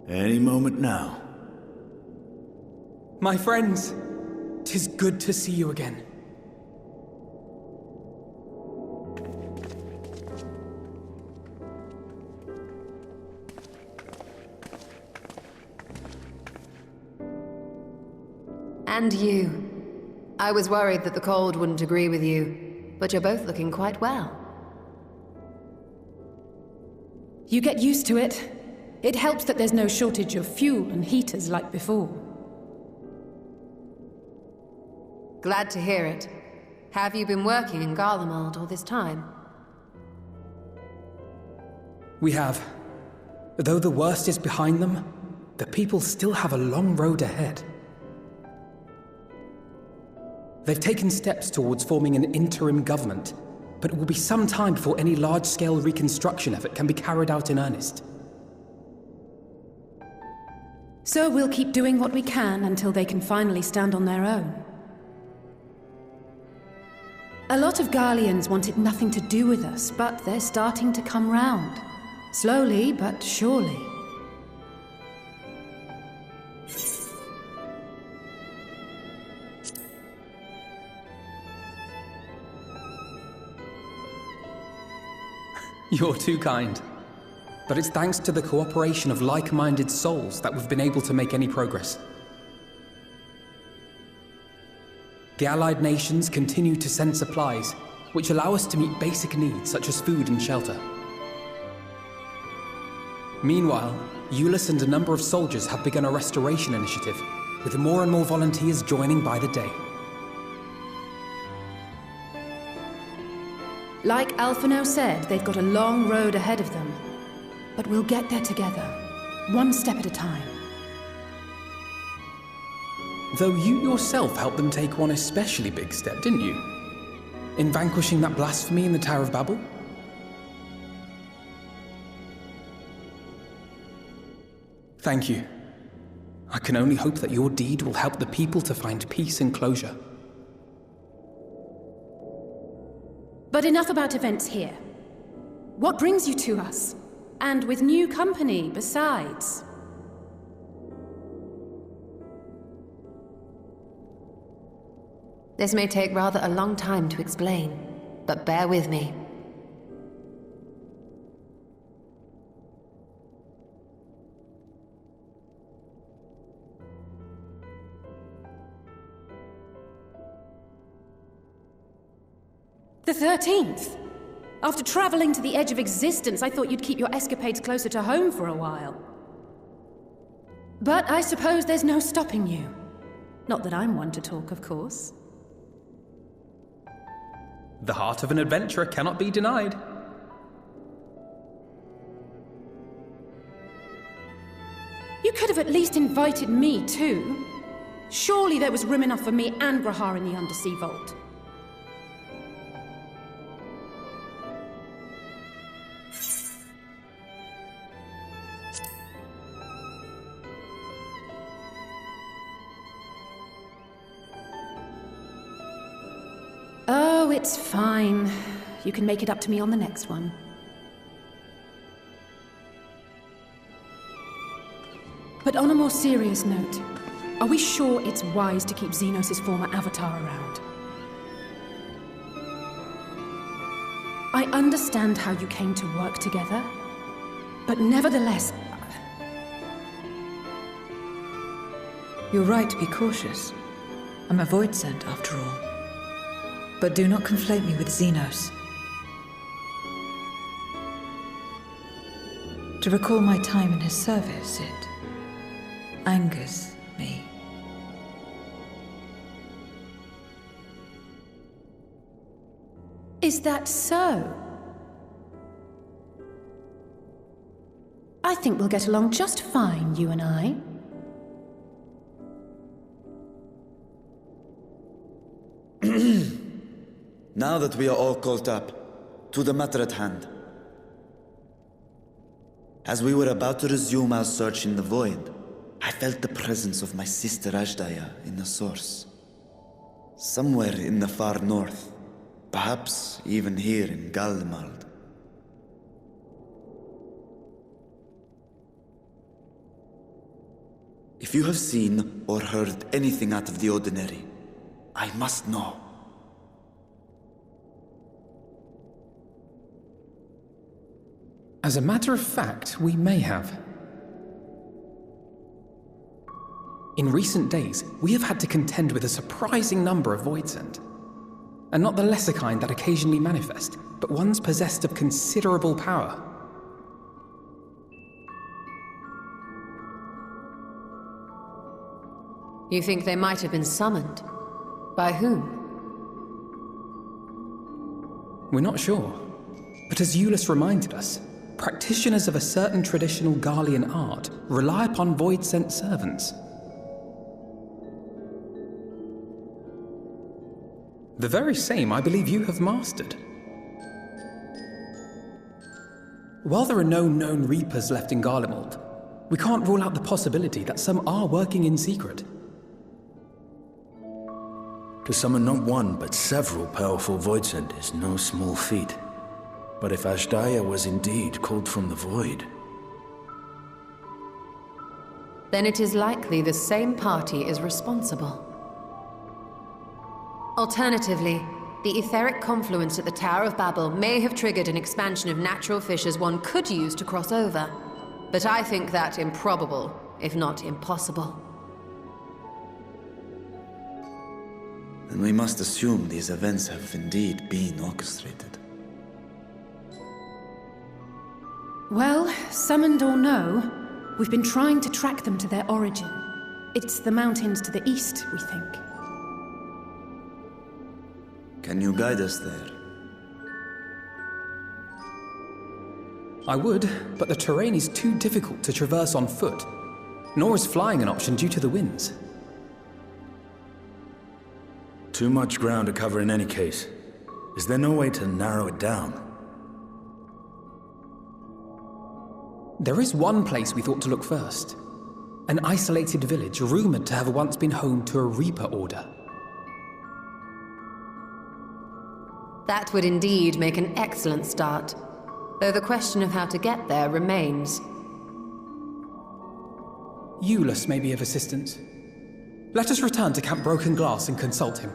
Any moment now. My friends, 'tis good to see you again. And you. I was worried that the cold wouldn't agree with you, but you're both looking quite well. You get used to it. It helps that there's no shortage of fuel and heaters like before. Glad to hear it. Have you been working in Garlemald all this time? We have. Though the worst is behind them, the people still have a long road ahead. They've taken steps towards forming an interim government, but it will be some time before any large-scale reconstruction effort can be carried out in earnest. So we'll keep doing what we can until they can finally stand on their own. A lot of Garleans wanted nothing to do with us, but they're starting to come round. Slowly, but surely. You're too kind. But it's thanks to the cooperation of like-minded souls that we've been able to make any progress. The Allied nations continue to send supplies, which allow us to meet basic needs such as food and shelter. Meanwhile, Euless and a number of soldiers have begun a restoration initiative, with more and more volunteers joining by the day. Like Alphino said, they've got a long road ahead of them. But we'll get there together, one step at a time. Though you yourself helped them take one especially big step, didn't you? In vanquishing that blasphemy in the Tower of Babel? Thank you. I can only hope that your deed will help the people to find peace and closure. But enough about events here. What brings you to us? And with new company, besides. This may take rather a long time to explain, but bear with me. The 13th! After traveling to the edge of existence, I thought you'd keep your escapades closer to home for a while. But I suppose there's no stopping you. Not that I'm one to talk, of course. The heart of an adventurer cannot be denied. You could have at least invited me, too. Surely there was room enough for me and Grahar in the Undersea Vault. Oh, it's fine. You can make it up to me on the next one. But on a more serious note, are we sure it's wise to keep Xenos' former avatar around? I understand how you came to work together, but nevertheless... You're right to be cautious. I'm a void sent, after all. But do not conflate me with Xenos. To recall my time in his service, it angers me. Is that so? I think we'll get along just fine, you and I. Now that we are all caught up, to the matter at hand. As we were about to resume our search in the void, I felt the presence of my sister Ajdaya in the source. Somewhere in the far north, perhaps even here in Garlemald. If you have seen or heard anything out of the ordinary, I must know. As a matter of fact, we may have. In recent days, we have had to contend with a surprising number of Voidsent. And not the lesser kind that occasionally manifest, but ones possessed of considerable power. You think they might have been summoned? By whom? We're not sure. But as Euless reminded us, practitioners of a certain traditional Garlean art rely upon Voidsent servants. The very same I believe you have mastered. While there are no known Reapers left in Garlemald, we can't rule out the possibility that some are working in secret. To summon not one, but several powerful Voidsent is no small feat. But if Ashdaya was indeed called from the void... Then it is likely the same party is responsible. Alternatively, the etheric confluence at the Tower of Babel may have triggered an expansion of natural fissures one could use to cross over. But I think that improbable, if not impossible. Then we must assume these events have indeed been orchestrated. Well, summoned or no, we've been trying to track them to their origin. It's the mountains to the east, we think. Can you guide us there? I would, but the terrain is too difficult to traverse on foot. Nor is flying an option due to the winds. Too much ground to cover in any case. Is there no way to narrow it down? There is one place we thought to look first. An isolated village rumored to have once been home to a Reaper order. That would indeed make an excellent start, though the question of how to get there remains. Euless may be of assistance. Let us return to Camp Broken Glass and consult him.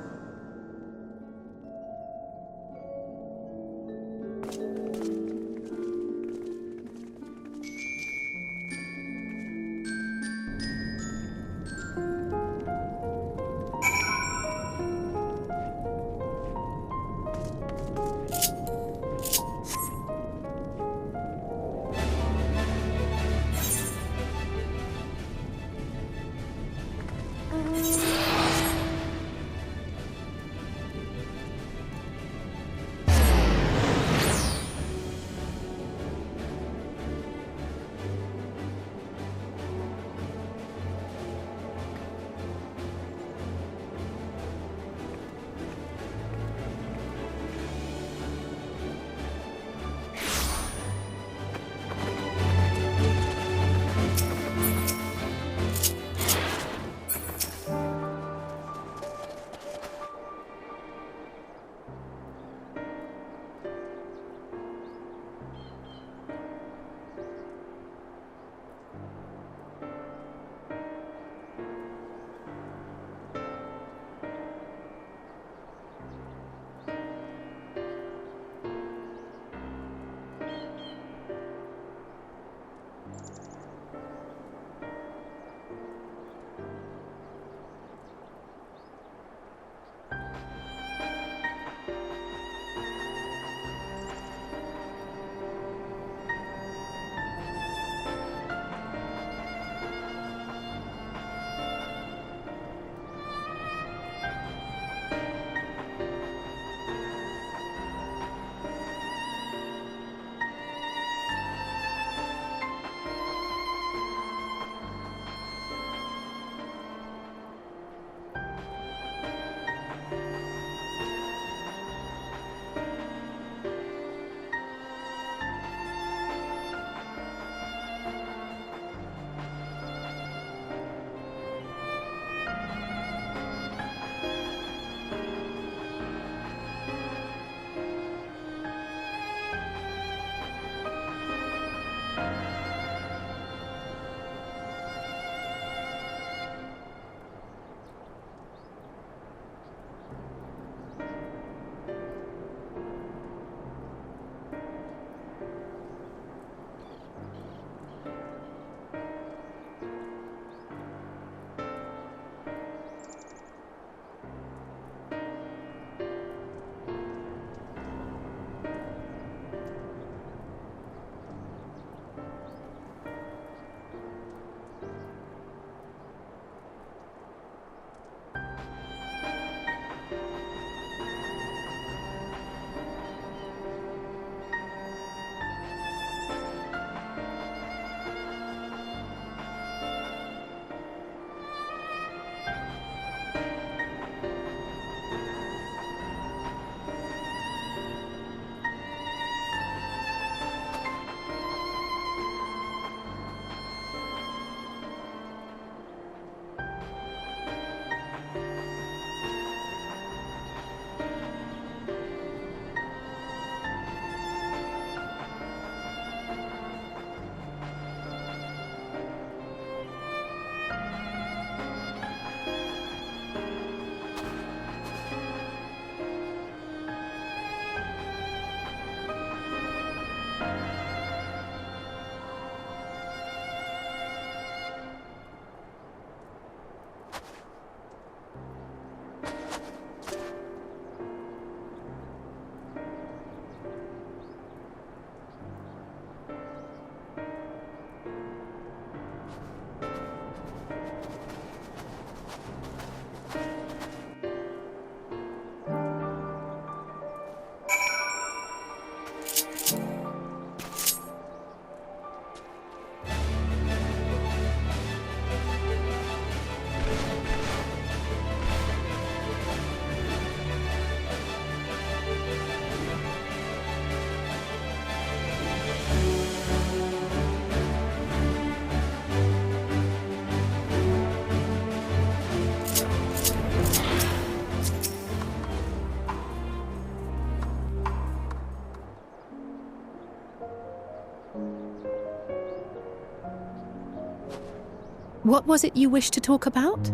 What was it you wished to talk about?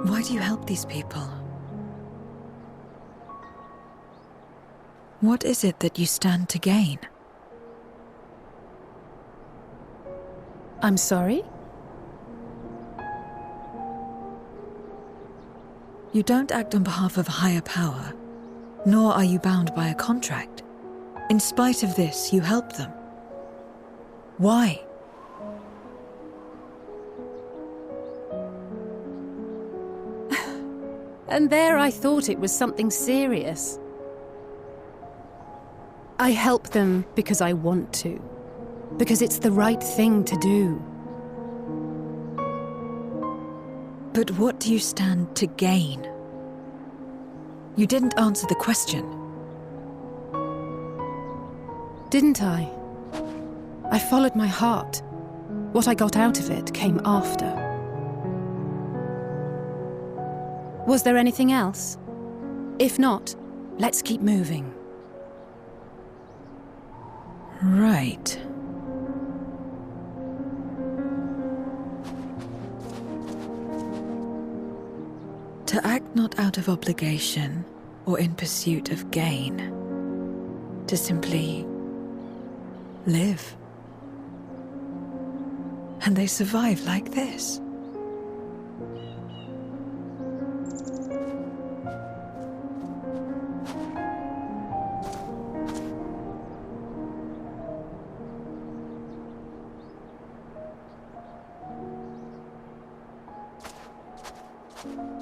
Why do you help these people? What is it that you stand to gain? I'm sorry? You don't act on behalf of a higher power, nor are you bound by a contract. In spite of this, you help them. Why? And there I thought it was something serious. I help them because I want to. Because it's the right thing to do. But what do you stand to gain? You didn't answer the question. Didn't I? I followed my heart. What I got out of it came after. Was there anything else? If not, let's keep moving. Right. To act not out of obligation or in pursuit of gain. To simply live. And they survive like this. you